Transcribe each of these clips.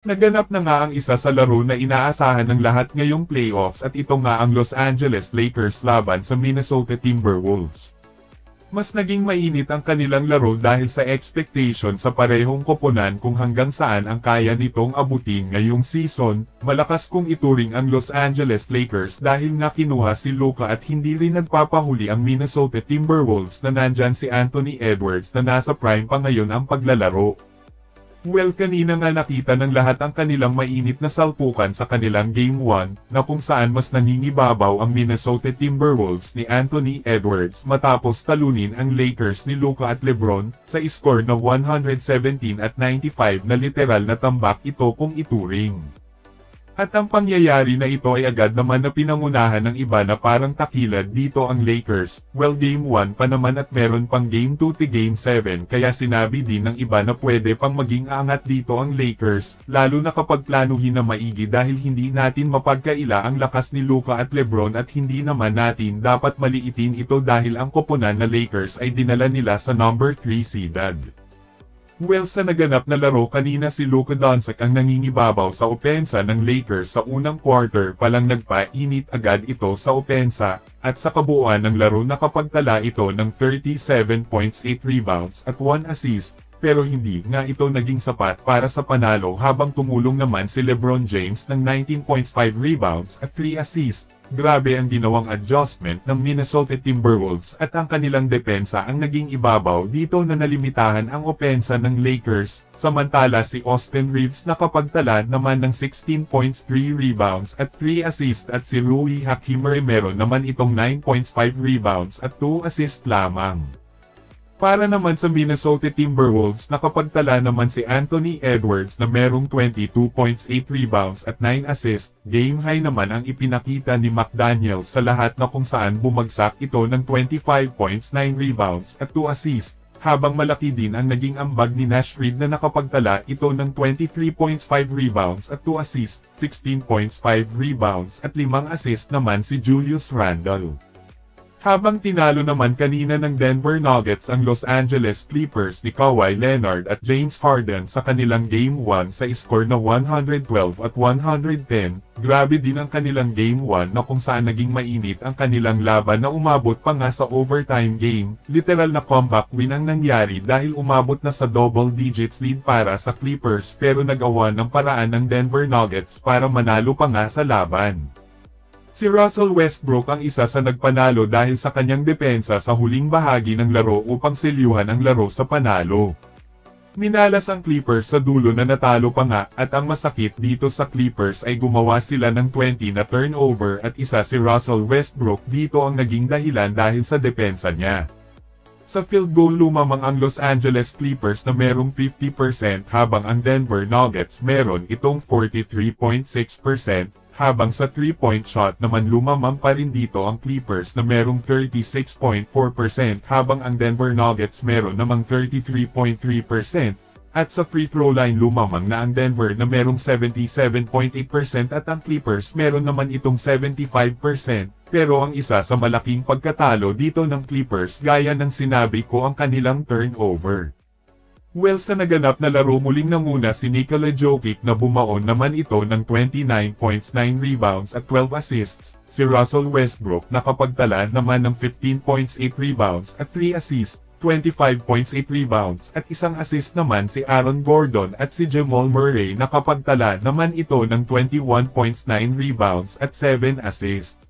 Naganap na nga ang isa sa laro na inaasahan ng lahat ngayong playoffs at ito nga ang Los Angeles Lakers laban sa Minnesota Timberwolves. Mas naging mainit ang kanilang laro dahil sa expectation sa parehong koponan kung hanggang saan ang kaya nitong abutin ngayong season. Malakas kong ituring ang Los Angeles Lakers dahil nga kinuha si Luka at hindi rin nagpapahuli ang Minnesota Timberwolves na nandyan si Anthony Edwards na nasa prime pa ngayon ang paglalaro. Well, kanina nga nakita ng lahat ang kanilang mainit na salpukan sa kanilang Game 1, na kung saan mas nangingibabaw ang Minnesota Timberwolves ni Anthony Edwards matapos talunin ang Lakers ni Luka at LeBron, sa score na 117-95 na literal na tambak ito kung ituring. At ang pangyayari na ito ay agad naman na pinangunahan ng iba na parang takilad dito ang Lakers. Well, Game 1 pa naman at meron pang Game 2 to Game 7 kaya sinabi din ng iba na pwede pang maging angat dito ang Lakers, lalo na kapag planuhin na maigi dahil hindi natin mapagkaila ang lakas ni Luka at LeBron at hindi naman natin dapat maliitin ito dahil ang koponan na Lakers ay dinala nila sa number 3 seeded. Well, sa naganap na laro kanina si Luka Doncic ang nangingibabaw sa opensa ng Lakers sa unang quarter palang nagpainit agad ito sa opensa, at sa kabuuan ng laro nakapagtala ito ng 37 points, 8 rebounds at 1 assist, pero hindi nga ito naging sapat para sa panalo habang tumulong naman si LeBron James ng 19.5 rebounds at 3 assists. Grabe ang ginawang adjustment ng Minnesota Timberwolves at ang kanilang depensa ang naging ibabaw dito na nalimitahan ang opensa ng Lakers, samantala si Austin Reeves nakapagtala naman ng 16 points, 3 rebounds at 3 assists at si Rui Hachimura meron naman itong 9.5 rebounds at 2 assists lamang. Para naman sa Minnesota Timberwolves nakapagtala naman si Anthony Edwards na merong 22 points, 8 rebounds at 9 assists. Game high naman ang ipinakita ni McDaniel sa lahat na kung saan bumagsak ito ng 25 points, 9 rebounds at 2 assists. Habang malaki din ang naging ambag ni Nash Reed na nakapagtala ito ng 23 points, 5 rebounds at 2 assists, 16 points, 5 rebounds at 5 assists naman si Julius Randle. Habang tinalo naman kanina ng Denver Nuggets ang Los Angeles Clippers ni Kawhi Leonard at James Harden sa kanilang Game 1 sa score na 112 at 110, grabe din ang kanilang Game 1 na kung saan naging mainit ang kanilang laban na umabot pa nga sa overtime game. Literal na comeback win ang nangyari dahil umabot na sa double digits lead para sa Clippers pero nagawa ng paraan ng Denver Nuggets para manalo pa nga sa laban. Si Russell Westbrook ang isa sa nagpanalo dahil sa kanyang depensa sa huling bahagi ng laro upang selyuhan ang laro sa panalo. Minalas ang Clippers sa dulo na natalo pa nga at ang masakit dito sa Clippers ay gumawa sila ng 20 na turnover at isa si Russell Westbrook dito ang naging dahilan dahil sa depensa niya. Sa field goal lumamang ang Los Angeles Clippers na merong 50% habang ang Denver Nuggets meron itong 43.6%. Habang sa 3-point shot naman lumamang pa rin dito ang Clippers na merong 36.4% habang ang Denver Nuggets meron namang 33.3%, at sa free throw line lumamang na ang Denver na merong 77.8% at ang Clippers meron naman itong 75%, pero ang isa sa malaking pagkatalo dito ng Clippers gaya ng sinabi ko ang kanilang turnover. Well, sa naganap na laro muling nanguna si Nikola Jokic na bumaon naman ito ng 29 points, 9 rebounds at 12 assists. Si Russell Westbrook nakapagtala naman ng 15 points, 8 rebounds at 3 assists, 25 points, 8 rebounds at isang assist naman si Aaron Gordon at si Jamal Murray nakapagtala naman ito ng 21 points, 9 rebounds at 7 assists.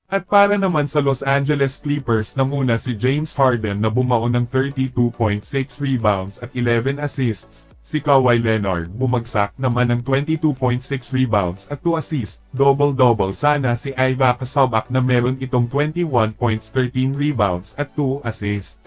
At para naman sa Los Angeles Clippers nanguna si James Harden na bumaon ng 32.6 rebounds at 11 assists, si Kawhi Leonard bumagsak naman ng 22.6 rebounds at 2 assists, double-double sana si Ivica Zubac na meron itong 21 points, 13 rebounds at 2 assists.